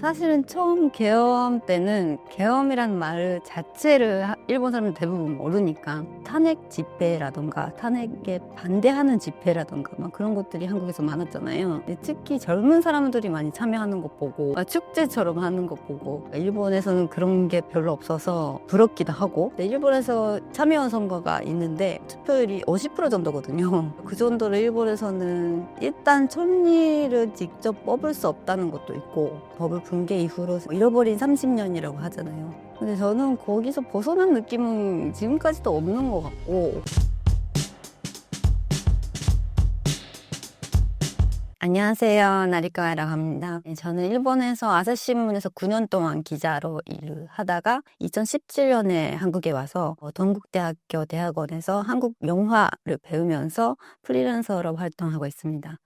사실은 처음 계엄 때는 계엄이라는 말 자체를 일본 사람들 대부분 모르니까 탄핵 집회라던가 탄핵에 반대하는 집회라던가 막 그런 것들이 한국에서 많았잖아요. 특히 젊은 사람들이 많이 참여하는 것 보고 축제처럼 하는 것 보고 일본에서는 그런 게 별로 없어서 부럽기도 하고, 일본에서 참여원 선거가 있는데 투표율이 50% 정도거든요. 그 정도로 일본에서는 일단 총리를 직접 뽑을 수 없다는 것도 있고, 법을 붕괴 이후로 잃어버린 30년이라고 하잖아요. 근데 저는 거기서 벗어난 느낌은 지금까지도 없는 것 같고. 안녕하세요. 나리카와라고 합니다. 저는 일본에서 아사히신문에서 9년 동안 기자로 일을 하다가 2017년에 한국에 와서 동국대학교 대학원에서 한국 영화를 배우면서 프리랜서로 활동하고 있습니다.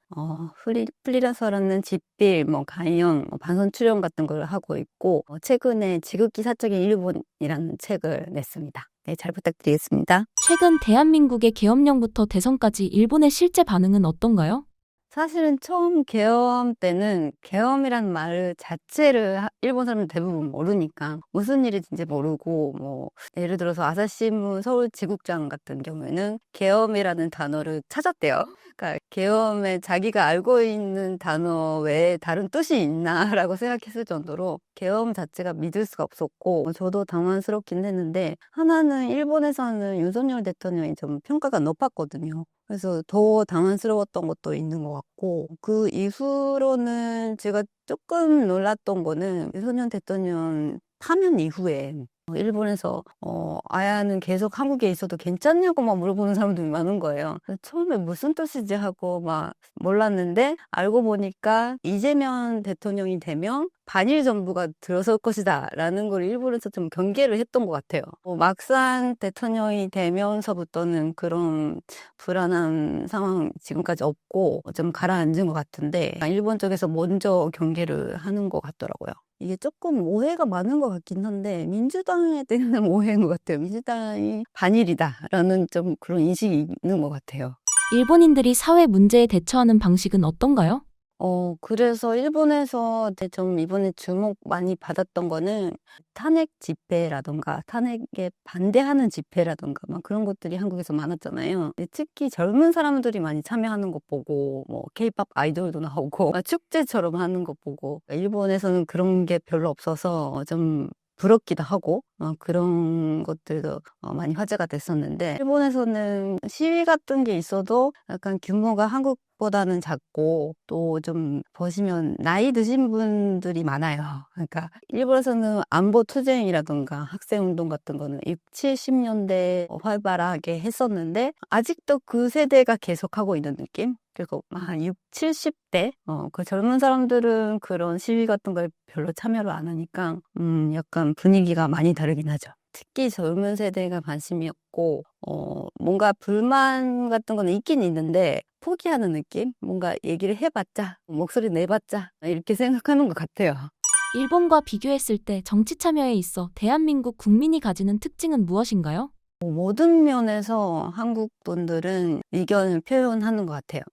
프리랜서로는 집필, 강연, 방송 출연 같은 걸 하고 있고, 최근에 지극히 사적인 일본이라는 책을 냈습니다. 네, 잘 부탁드리겠습니다. 최근 대한민국의 계엄령부터 대선까지 일본의 실제 반응은 어떤가요? 사실은 처음 계엄 때는 계엄이라는 말 자체를 일본 사람들 대부분 모르니까 무슨 일인지 모르고, 예를 들어서 아사히신문 서울 지국장 같은 경우에는 계엄이라는 단어를 찾았대요. 그러니까 계엄에 자기가 알고 있는 단어 외에 다른 뜻이 있나라고 생각했을 정도로 계엄 자체가 믿을 수가 없었고, 저도 당황스럽긴 했는데, 하나는 일본에서는 윤석열 대통령이 좀 평가가 높았거든요. 그래서 더 당황스러웠던 것도 있는 것 같고, 그 이후로는 제가 조금 놀랐던 거는 윤석열 대통령 파면 이후에 일본에서 아야는 계속 한국에 있어도 괜찮냐고 막 물어보는 사람들이 많은 거예요. 그래서 처음에 무슨 뜻이지 하고 막 몰랐는데, 알고 보니까 이재명 대통령이 되면 반일 정부가 들어설 것이다 라는 걸 일본에서 좀 경계를 했던 것 같아요. 막상 대통령이 되면서부터는 그런 불안한 상황 지금까지 없고 좀 가라앉은 것 같은데, 일본 쪽에서 먼저 경계를 하는 것 같더라고요. 이게 조금 오해가 많은 것 같긴 한데, 민주당에 대한 오해인 것 같아요. 민주당이 반일이다라는 좀 그런 인식이 있는 것 같아요. 일본인들이 사회 문제에 대처하는 방식은 어떤가요? 그래서 일본에서 좀 이번에 주목 많이 받았던 거는 탄핵 집회라던가 탄핵에 반대하는 집회라던가 막 그런 것들이 한국에서 많았잖아요. 특히 젊은 사람들이 많이 참여하는 것 보고, 케이팝 아이돌도 나오고 축제처럼 하는 것 보고, 일본에서는 그런 게 별로 없어서 좀 부럽기도 하고, 그런 것들도 많이 화제가 됐었는데, 일본에서는 시위 같은 게 있어도 약간 규모가 한국보다는 작고, 또 좀 보시면 나이 드신 분들이 많아요. 그러니까 일본에서는 안보 투쟁이라든가 학생운동 같은 거는 6, 70년대 활발하게 했었는데, 아직도 그 세대가 계속하고 있는 느낌? 그리고 한 6, 70대? 그 젊은 사람들은 그런 시위 같은 걸 별로 참여를 안 하니까, 약간 분위기가 많이 다르긴 하죠. 특히 젊은 세대가 관심이 없고, 뭔가 불만 같은 거는 있긴 있는데, 포기하는 느낌? 뭔가 얘기를 해봤자, 목소리 내봤자, 이렇게 생각하는 것 같아요. 일본과 비교했을 때 정치 참여에 있어 대한민국 국민이 가지는 특징은 무엇인가요? 모든 면에서 한국 분들은 의견을 표현하는 것 같아요.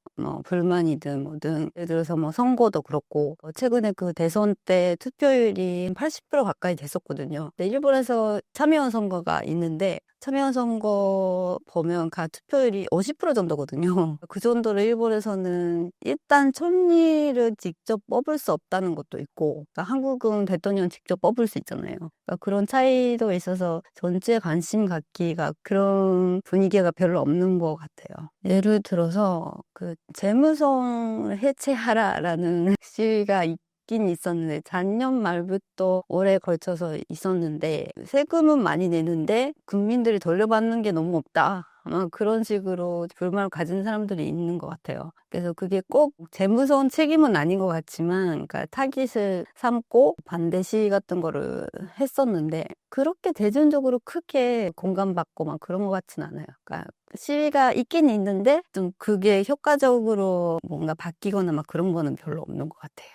불만이든 뭐든. 예를 들어서 선거도 그렇고, 최근에 그 대선 때 투표율이 80% 가까이 됐었거든요. 근데 일본에서 참여원 선거가 있는데, 참여원 선거 보면 투표율이 50% 정도거든요. 그 정도로 일본에서는 일단 총리를 직접 뽑을 수 없다는 것도 있고, 그러니까 한국은 대통령 직접 뽑을 수 있잖아요. 그러니까 그런 차이도 있어서 전체 관심 갖기가 그런 분위기가 별로 없는 것 같아요. 예를 들어서 그 재무성을 해체하라라는 시위가 있긴 있었는데, 작년 말부터 올해 걸쳐서 있었는데, 세금은 많이 내는데 국민들이 돌려받는 게 너무 없다, 아마 그런 식으로 불만을 가진 사람들이 있는 것 같아요. 그래서 그게 꼭 재무서운 책임은 아닌 것 같지만, 그러니까 타깃을 삼고 반대 시위 같은 거를 했었는데, 그렇게 대중적으로 크게 공감받고 막 그런 것 같진 않아요. 그러니까 시위가 있긴 있는데 좀 그게 효과적으로 뭔가 바뀌거나 막 그런 거는 별로 없는 것 같아요.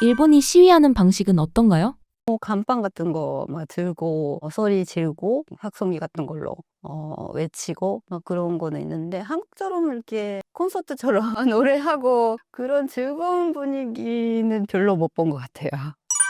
일본이 시위하는 방식은 어떤가요? 간판 같은 거 막 들고 소리 지르고 확성기 같은 걸로 외치고 막 그런 거는 있는데, 한국처럼 이렇게 콘서트처럼 노래하고 그런 즐거운 분위기는 별로 못 본 것 같아요.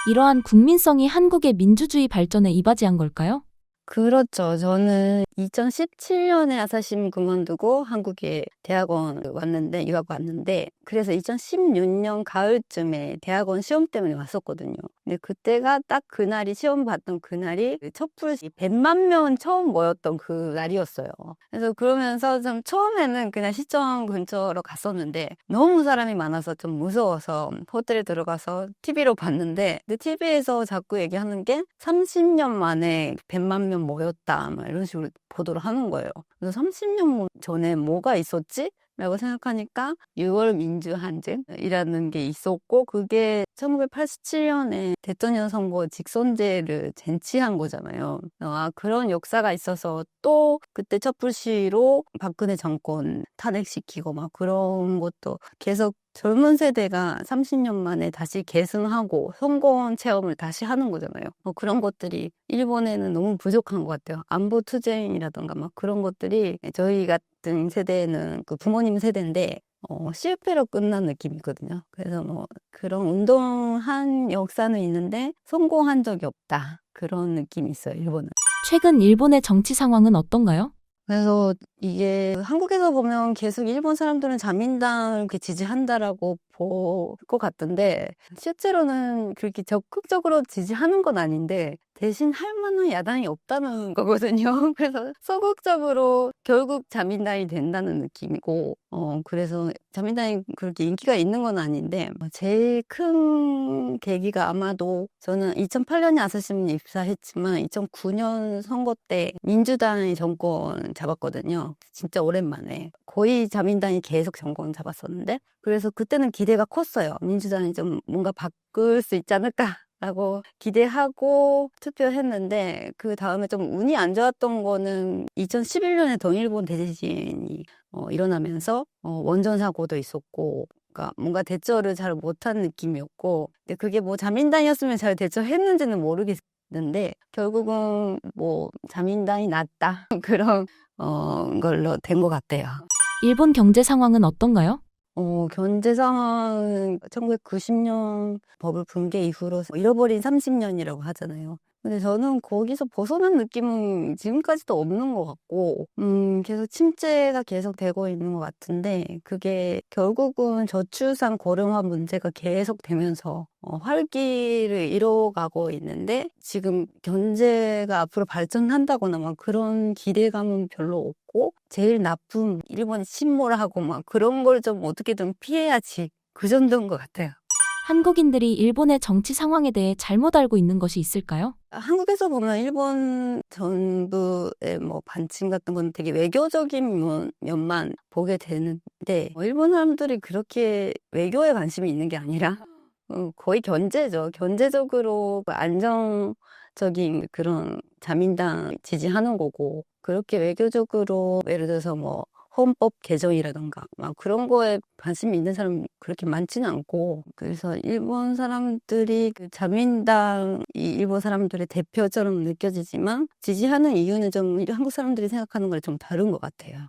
이러한 국민성이 한국의 민주주의 발전에 이바지한 걸까요? 그렇죠. 저는 2017년에 아사시민 그만두고 한국에 대학원 왔는데, 유학 왔는데, 그래서 2016년 가을쯤에 대학원 시험 때문에 왔었거든요. 근데 그때가 딱 그날이, 시험 봤던 그날이 촛불 100만 명 처음 모였던 그 날이었어요. 그래서 그러면서 좀 처음에는 그냥 시청 근처로 갔었는데, 너무 사람이 많아서 좀 무서워서 호텔에 들어가서 TV로 봤는데, 근데 TV에서 자꾸 얘기하는 게 30년 만에 100만 명 모였다, 막 이런 식으로 보도를 하는 거예요. 그래서 30년 전에 뭐가 있었지? 라고 생각하니까 6월 민주항쟁이라는 게 있었고, 그게 1987년에 대통령 선거 직선제를 쟁취한 거잖아요. 그런 역사가 있어서 또 그때 촛불 시위로 박근혜 정권 탄핵시키고 막 그런 것도 계속 젊은 세대가 30년 만에 다시 계승하고 선거원 체험을 다시 하는 거잖아요. 그런 것들이 일본에는 너무 부족한 것 같아요. 안보 투쟁이라던가 막 그런 것들이 저희 같은 세대는 그 부모님 세대인데 실패로 끝난 느낌이거든요. 그래서 뭐 그런 운동한 역사는 있는데 성공한 적이 없다. 그런 느낌이 있어요, 일본은. 최근 일본의 정치 상황은 어떤가요? 그래서 이게 한국에서 보면 계속 일본 사람들은 자민당을 이렇게 지지한다라고 볼 것 같던데, 실제로는 그렇게 적극적으로 지지하는 건 아닌데 대신 할 만한 야당이 없다는 거거든요. 그래서 소극적으로 결국 자민당이 된다는 느낌이고, 그래서 자민당이 그렇게 인기가 있는 건 아닌데, 제일 큰 계기가 아마도 저는 2008년에 아사시민에 입사했지만 2009년 선거 때 민주당이 정권 잡았거든요. 진짜 오랜만에. 거의 자민당이 계속 정권 잡았었는데, 그래서 그때는 기대가 컸어요. 민주당이 좀 뭔가 바꿀 수 있지 않을까라고 기대하고 투표했는데, 그 다음에 좀 운이 안 좋았던 거는 2011년에 동일본 대지진이 일어나면서 원전 사고도 있었고, 그러니까 뭔가 대처를 잘 못한 느낌이었고, 근데 그게 뭐 자민당이었으면 잘 대처했는지는 모르겠는데 결국은 뭐 자민당이 낫다 그런 걸로 된 것 같아요. 일본 경제 상황은 어떤가요? 경제 상황은 1990년 버블 붕괴 이후로 잃어버린 30년이라고 하잖아요. 근데 저는 거기서 벗어난 느낌은 지금까지도 없는 것 같고, 계속 침체가 계속 되고 있는 것 같은데, 그게 결국은 저출산 고령화 문제가 계속 되면서 활기를 잃어가고 있는데, 지금 경제가 앞으로 발전한다거나 막 그런 기대감은 별로 없고, 제일 나쁜 일본이 침몰하고 막 그런 걸 좀 어떻게든 피해야지. 그 정도인 것 같아요. 한국인들이 일본의 정치 상황에 대해 잘못 알고 있는 것이 있을까요? 한국에서 보면 일본 정부의 뭐 반침 같은 건 되게 외교적인 면만 보게 되는데, 일본 사람들이 그렇게 외교에 관심이 있는 게 아니라 거의 견제죠. 견제적으로 안정적인 그런 자민당 지지하는 거고, 그렇게 외교적으로 예를 들어서 뭐 헌법 개정이라던가 막 그런 거에 관심이 있는 사람 그렇게 많지는 않고, 그래서 일본 사람들이 그 자민당이 일본 사람들의 대표처럼 느껴지지만 지지하는 이유는 좀 한국 사람들이 생각하는 거랑 좀 다른 것 같아요.